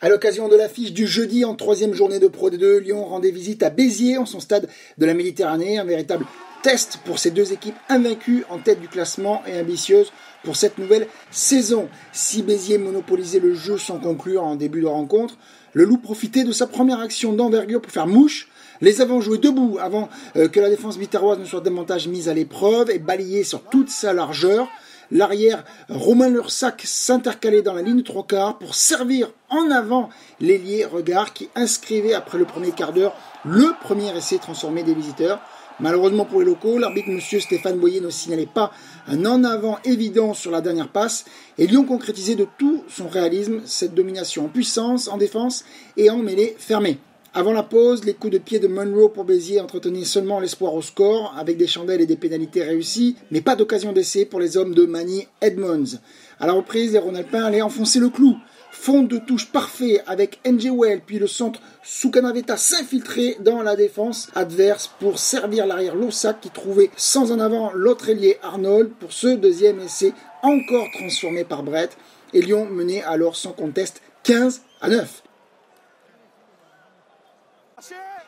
À l'occasion de l'affiche du jeudi en troisième journée de Pro D2, Lyon rendait visite à Béziers en son stade de la Méditerranée, un véritable test pour ces deux équipes invaincues en tête du classement et ambitieuses pour cette nouvelle saison. Si Béziers monopolisait le jeu sans conclure en début de rencontre, le Loup profitait de sa première action d'envergure pour faire mouche. Les avants jouaient debout avant que la défense biterroise ne soit davantage mise à l'épreuve et balayée sur toute sa largeur. L'arrière Romain Lursac s'intercalait dans la ligne 3/4 pour servir en avant l'ailier Regard qui inscrivait après le premier quart d'heure le premier essai transformé des visiteurs. Malheureusement pour les locaux, l'arbitre M. Stéphane Boyer ne signalait pas un en avant évident sur la dernière passe et Lyon concrétisait de tout son réalisme cette domination en puissance, en défense et en mêlée fermée. Avant la pause, les coups de pied de Monroe pour Béziers entretenaient seulement l'espoir au score, avec des chandelles et des pénalités réussies, mais pas d'occasion d'essai pour les hommes de Manny Edmonds. À la reprise, les Rhône-Alpins allaient enfoncer le clou. Fond de touche parfait avec Njewell, puis le centre Soukanaveta s'infiltrer dans la défense adverse pour servir l'arrière Lossac qui trouvait sans en avant l'autre ailier Arnold pour ce deuxième essai encore transformé par Brett. Et Lyon menait alors sans conteste 15-9.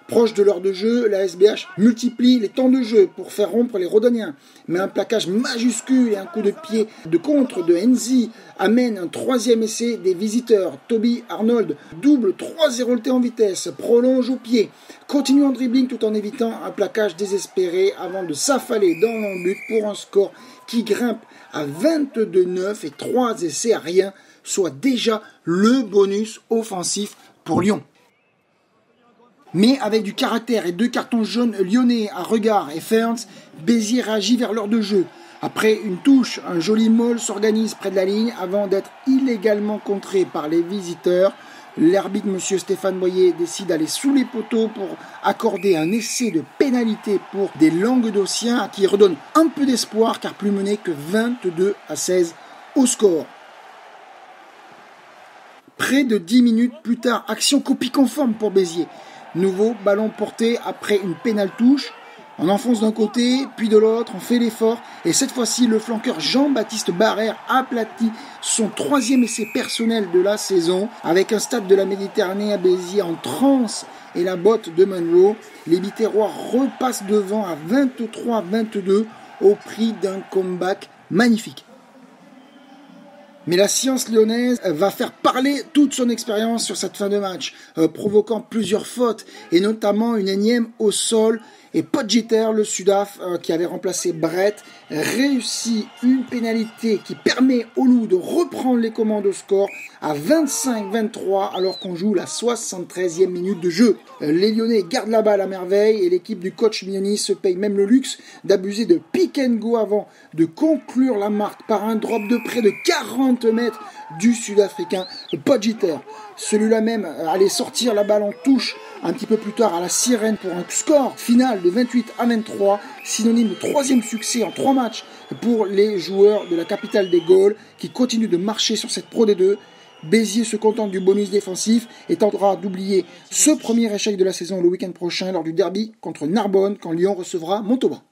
Proche de l'heure de jeu, la SBH multiplie les temps de jeu pour faire rompre les Rodoniens. Mais un plaquage majuscule et un coup de pied de contre de Enzi amène un troisième essai des visiteurs. Toby Arnold double 3-0 en vitesse, prolonge au pied, continue en dribbling tout en évitant un plaquage désespéré avant de s'affaler dans le but pour un score qui grimpe à 22-9 et 3 essais à rien, soit déjà le bonus offensif pour Lyon. Mais avec du caractère et 2 cartons jaunes lyonnais à Regard et Ferns, Béziers réagit vers l'heure de jeu. Après une touche, un joli maul s'organise près de la ligne avant d'être illégalement contré par les visiteurs. L'arbitre M. Stéphane Boyer décide d'aller sous les poteaux pour accorder un essai de pénalité pour des Languedociens à qui il redonne un peu d'espoir car plus mené que 22-16 au score. Près de 10 minutes plus tard, action copie conforme pour Béziers. Nouveau ballon porté après une pénale touche. On enfonce d'un côté, puis de l'autre, on fait l'effort. Et cette fois-ci, le flanqueur Jean-Baptiste Barrère aplatit son 3e essai personnel de la saison. Avec un stade de la Méditerranée à Béziers en transe et la botte de Monroe, les Biterrois repassent devant à 23-22 au prix d'un comeback magnifique. Mais la science lyonnaise va faire parler toute son expérience sur cette fin de match, provoquant plusieurs fautes, et notamment une énième au sol. Et Podgieter, le Sudaf, qui avait remplacé Brett, réussit une pénalité qui permet au Loup de reprendre les commandes au score à 25-23 alors qu'on joue la 73e minute de jeu. Les Lyonnais gardent la balle à merveille et l'équipe du coach Mignoni se paye même le luxe d'abuser de pick and go avant de conclure la marque par un drop de près de 40 mètres du Sud-Africain Podgieter. Celui-là même allait sortir la balle en touche un petit peu plus tard à la sirène pour un score final de 28-23, synonyme de 3e succès en 3 matchs pour les joueurs de la capitale des Gaules qui continuent de marcher sur cette Pro D2. Béziers se contente du bonus défensif et tentera d'oublier ce premier échec de la saison le week-end prochain lors du derby contre Narbonne quand Lyon recevra Montauban.